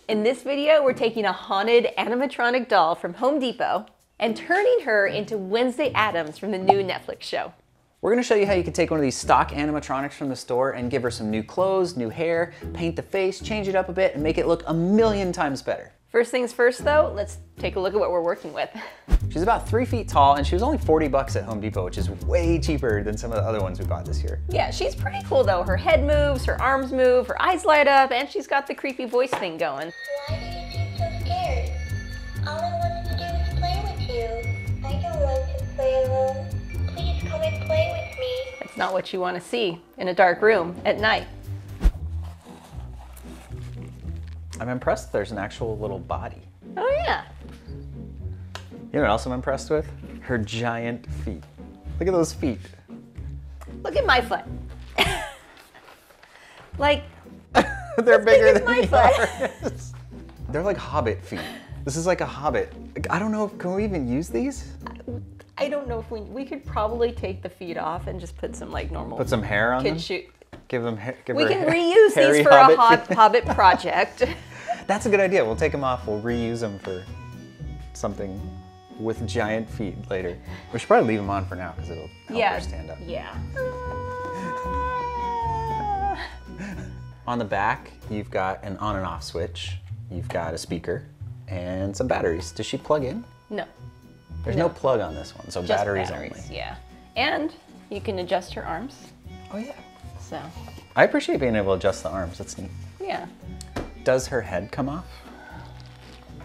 In this video, we're taking a haunted animatronic doll from Home Depot and turning her into Wednesday Addams from the new Netflix show. We're gonna show you how you can take one of these stock animatronics from the store and give her some new clothes, new hair, paint the face, change it up a bit, and make it look a million times better. First things first though, let's take a look at what we're working with. She's about 3 feet tall and she was only 40 bucks at Home Depot, which is way cheaper than some of the other ones we bought this year. Yeah, she's pretty cool though. Her head moves, her arms move, her eyes light up, and she's got the creepy voice thing going. Why do you seem so scared? All I wanted to do was play with you. I don't want to play alone. Please come and play with me. It's not what you want to see in a dark room at night. I'm impressed there's an actual little body. Oh yeah. You know what else I'm impressed with? Her giant feet. Look at those feet. Look at my foot. Like, they're bigger than my yours. They're like hobbit feet. This is like a hobbit. I don't know, can we even use these? I don't know if we could probably take the feet off and just put some like normal. Put some hair on them? Shoot. Give them give We her can reuse hairy these for hobbit a hobbit project. That's a good idea. We'll take them off. We'll reuse them for something with giant feet later. We should probably leave them on for now because it'll help her stand up. Yeah. On the back, you've got an on and off switch. You've got a speaker and some batteries. Does she plug in? No. There's no plug on this one, so Just batteries only. Yeah. And you can adjust her arms. Oh yeah. So. I appreciate being able to adjust the arms. That's neat. Yeah. Does her head come off?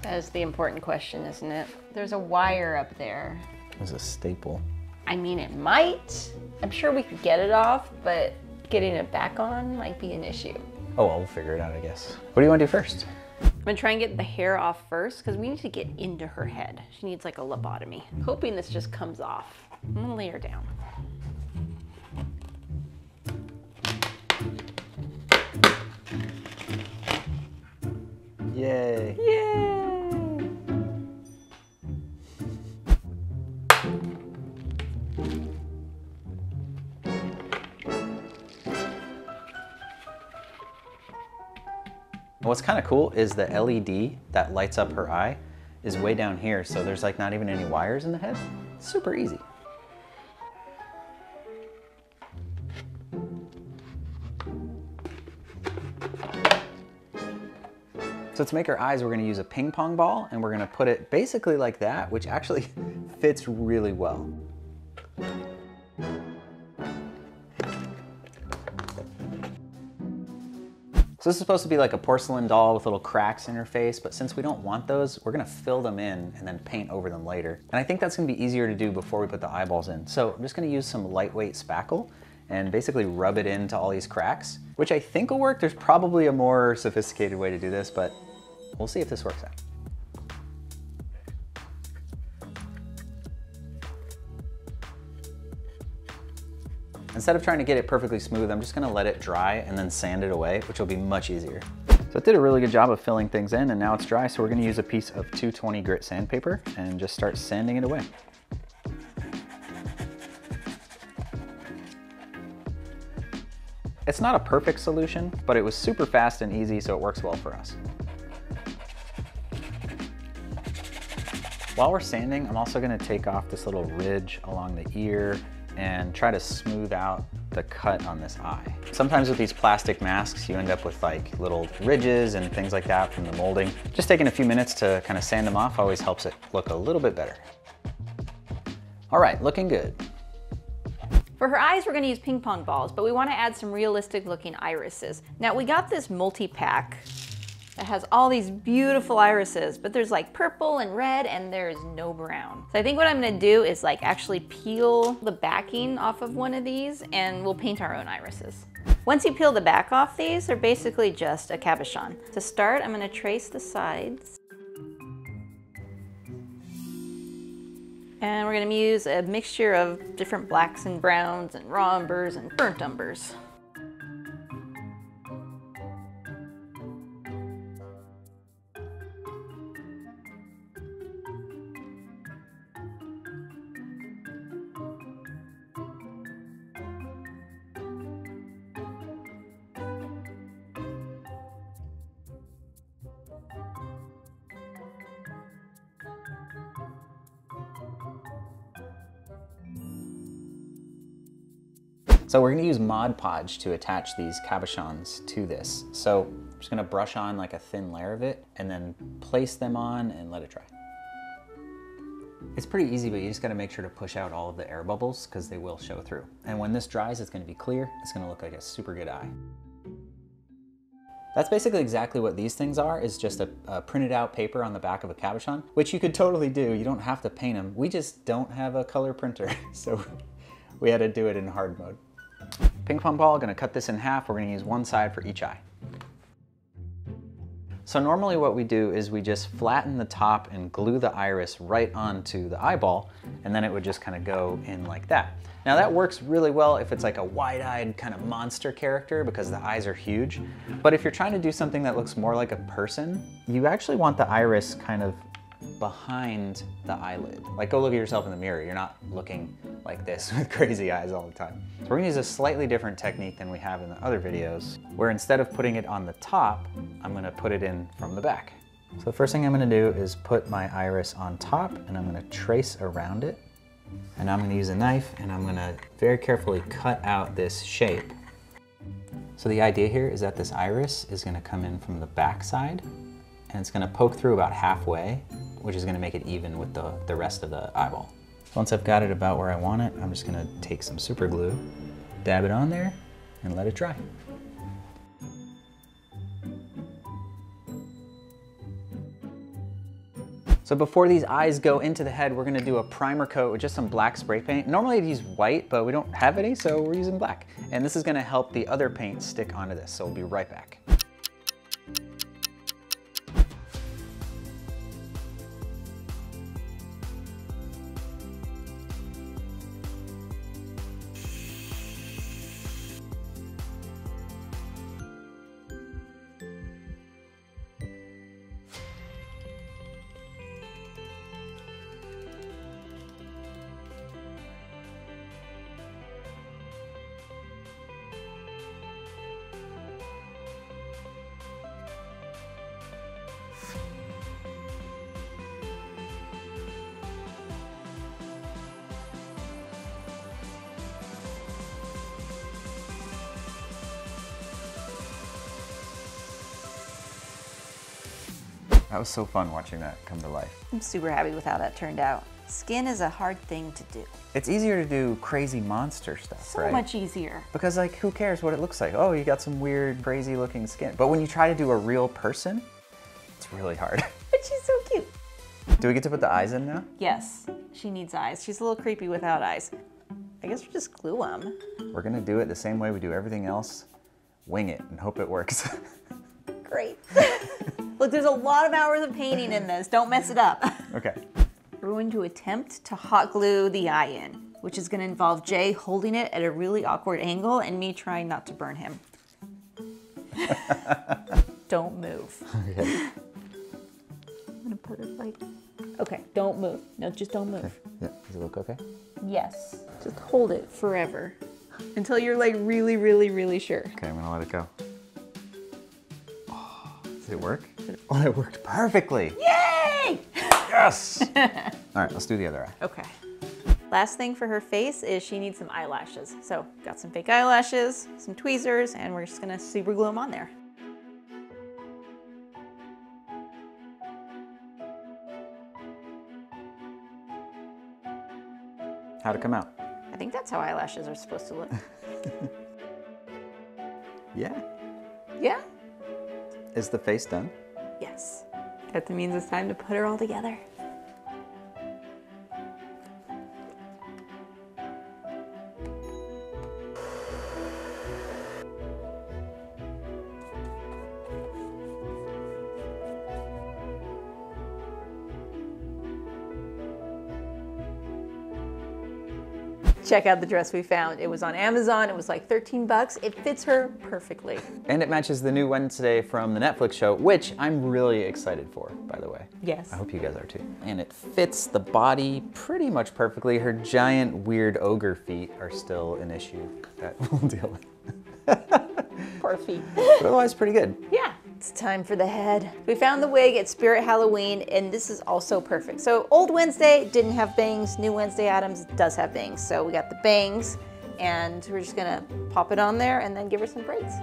That is the important question, isn't it? There's a wire up there. There's a staple. I mean, it might. I'm sure we could get it off, but getting it back on might be an issue. Oh, well, we'll figure it out, I guess. What do you want to do first? I'm gonna try and get the hair off first because we need to get into her head. She needs like a lobotomy. Hoping this just comes off. I'm gonna lay her down. Yay. Yay! What's kind of cool is the LED that lights up her eye is way down here, so there's like not even any wires in the head. It's super easy. So to make her eyes, we're gonna use a ping pong ball and we're gonna put it basically like that, which actually fits really well. So this is supposed to be like a porcelain doll with little cracks in her face, but since we don't want those, we're gonna fill them in and then paint over them later. And I think that's gonna be easier to do before we put the eyeballs in. So I'm just gonna use some lightweight spackle and basically rub it into all these cracks, which I think will work. There's probably a more sophisticated way to do this, but we'll see if this works out. Instead of trying to get it perfectly smooth, I'm just gonna let it dry and then sand it away, which will be much easier. So it did a really good job of filling things in and now it's dry, so we're gonna use a piece of 220 grit sandpaper and just start sanding it away. It's not a perfect solution, but it was super fast and easy, so it works well for us. While we're sanding, I'm also gonna take off this little ridge along the ear and try to smooth out the cut on this eye. Sometimes with these plastic masks, you end up with like little ridges and things like that from the molding. Just taking a few minutes to kind of sand them off always helps it look a little bit better. All right, looking good. For her eyes, we're gonna use ping pong balls, but we wanna add some realistic looking irises. Now we got this multi-pack that has all these beautiful irises, but there's like purple and red and there's no brown. So I think what I'm gonna do is like actually peel the backing off of one of these and we'll paint our own irises. Once you peel the back off these, they're basically just a cabochon. To start, I'm gonna trace the sides. And we're gonna use a mixture of different blacks and browns and raw umbers and burnt umbers. So we're gonna use Mod Podge to attach these cabochons to this. So I'm just gonna brush on like a thin layer of it and then place them on and let it dry. It's pretty easy, but you just gotta make sure to push out all of the air bubbles because they will show through. And when this dries, it's gonna be clear. It's gonna look like a super good eye. That's basically exactly what these things are, is just a printed out paper on the back of a cabochon, which you could totally do. You don't have to paint them. We just don't have a color printer, so we had to do it in hard mode. Ping pong ball, gonna cut this in half. We're gonna use one side for each eye. So normally what we do is we just flatten the top and glue the iris right onto the eyeball, and then it would just kind of go in like that. Now that works really well if it's like a wide-eyed kind of monster character because the eyes are huge. But if you're trying to do something that looks more like a person, you actually want the iris kind of behind the eyelid. Like go look at yourself in the mirror. You're not looking like this with crazy eyes all the time. So we're gonna use a slightly different technique than we have in the other videos, where instead of putting it on the top, I'm gonna put it in from the back. So the first thing I'm gonna do is put my iris on top and I'm gonna trace around it. And I'm gonna use a knife and I'm gonna very carefully cut out this shape. So the idea here is that this iris is gonna come in from the back side and it's gonna poke through about halfway, which is gonna make it even with the rest of the eyeball. Once I've got it about where I want it, I'm just gonna take some super glue, dab it on there, and let it dry. So before these eyes go into the head, we're gonna do a primer coat with just some black spray paint. Normally I'd use white, but we don't have any, so we're using black. And this is gonna help the other paint stick onto this, so we'll be right back. That was so fun watching that come to life. I'm super happy with how that turned out. Skin is a hard thing to do. It's easier to do crazy monster stuff, So right? much easier. Because like, who cares what it looks like? Oh, you got some weird, crazy looking skin. But when you try to do a real person, it's really hard. But she's so cute. Do we get to put the eyes in now? Yes, she needs eyes. She's a little creepy without eyes. I guess we'll just glue them. We're gonna do it the same way we do everything else. Wing it and hope it works. Great. Look, there's a lot of hours of painting in this. Don't mess it up. Okay. We're going to attempt to hot glue the eye in, which is going to involve Jay holding it at a really awkward angle and me trying not to burn him. Don't move. Okay. I'm going to put it like... Okay, don't move. No, just don't move. Okay. Yeah. Does it look okay? Yes. Just hold it forever until you're like really, really, really sure. Okay, I'm gonna let it go. Oh, did it work? Oh, it worked perfectly. Yay! Yes! All right, let's do the other eye. Okay. Last thing for her face is she needs some eyelashes. So got some fake eyelashes, some tweezers, and we're just gonna super glue them on there. How'd it come out? I think that's how eyelashes are supposed to look. Yeah. Yeah? Is the face done? Yes. That means it's time to put her all together. Check out the dress we found. It was on Amazon. It was like 13 bucks. It fits her perfectly. And it matches the new Wednesday from the Netflix show, which I'm really excited for, by the way. Yes. I hope you guys are too. And it fits the body pretty much perfectly. Her giant, weird ogre feet are still an issue that we'll deal with. Poor feet. But otherwise, pretty good. Yeah. It's time for the head. We found the wig at Spirit Halloween, and this is also perfect. So old Wednesday didn't have bangs. New Wednesday Addams does have bangs. So we got the bangs and we're just gonna pop it on there and then give her some braids.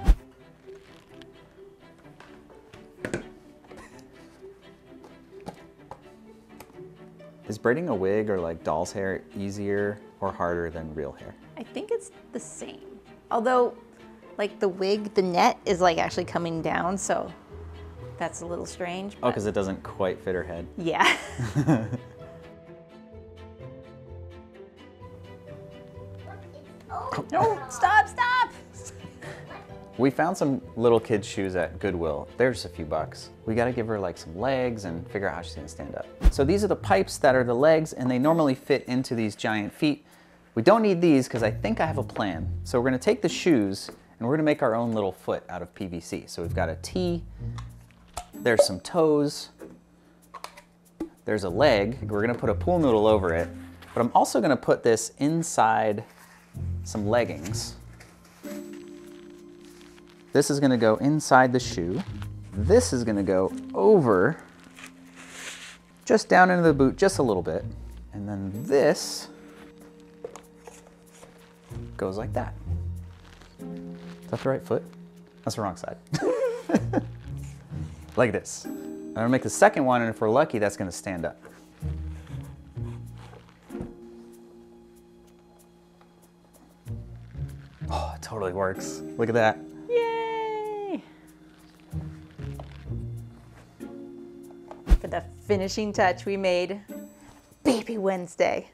Is braiding a wig or like doll's hair easier or harder than real hair? I think it's the same. Although, like the wig, the net is like actually coming down, so that's a little strange. Oh, because it doesn't quite fit her head. Yeah. No, stop, stop! We found some little kid's shoes at Goodwill. They're just a few bucks. We gotta give her like some legs and figure out how she's gonna stand up. So these are the pipes that are the legs, and they normally fit into these giant feet. We don't need these because I think I have a plan. So we're gonna take the shoes and we're gonna make our own little foot out of PVC. So we've got a T, there's some toes, there's a leg. We're gonna put a pool noodle over it, but I'm also gonna put this inside some leggings. This is gonna go inside the shoe. This is gonna go over, just down into the boot, just a little bit. And then this goes like that. Is that the right foot? That's the wrong side. Like this. I'm gonna make the second one, and if we're lucky, that's gonna stand up. Oh, it totally works. Look at that. Yay! For the finishing touch, we made Baby Wednesday.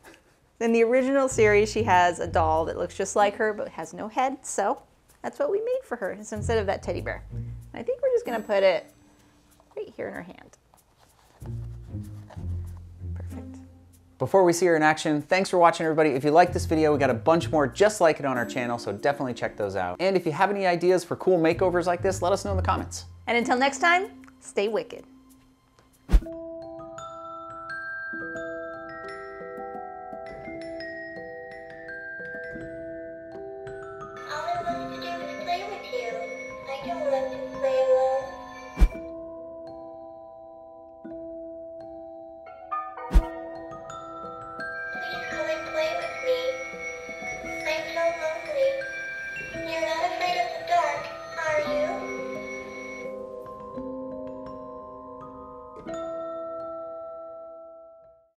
In the original series, she has a doll that looks just like her, but has no head, so that's what we made for her, instead of that teddy bear. And I think we're just gonna put it right here in her hand. Perfect. Before we see her in action, thanks for watching, everybody. If you like this video, we got a bunch more just like it on our channel, so definitely check those out. And if you have any ideas for cool makeovers like this, let us know in the comments. And until next time, stay wicked.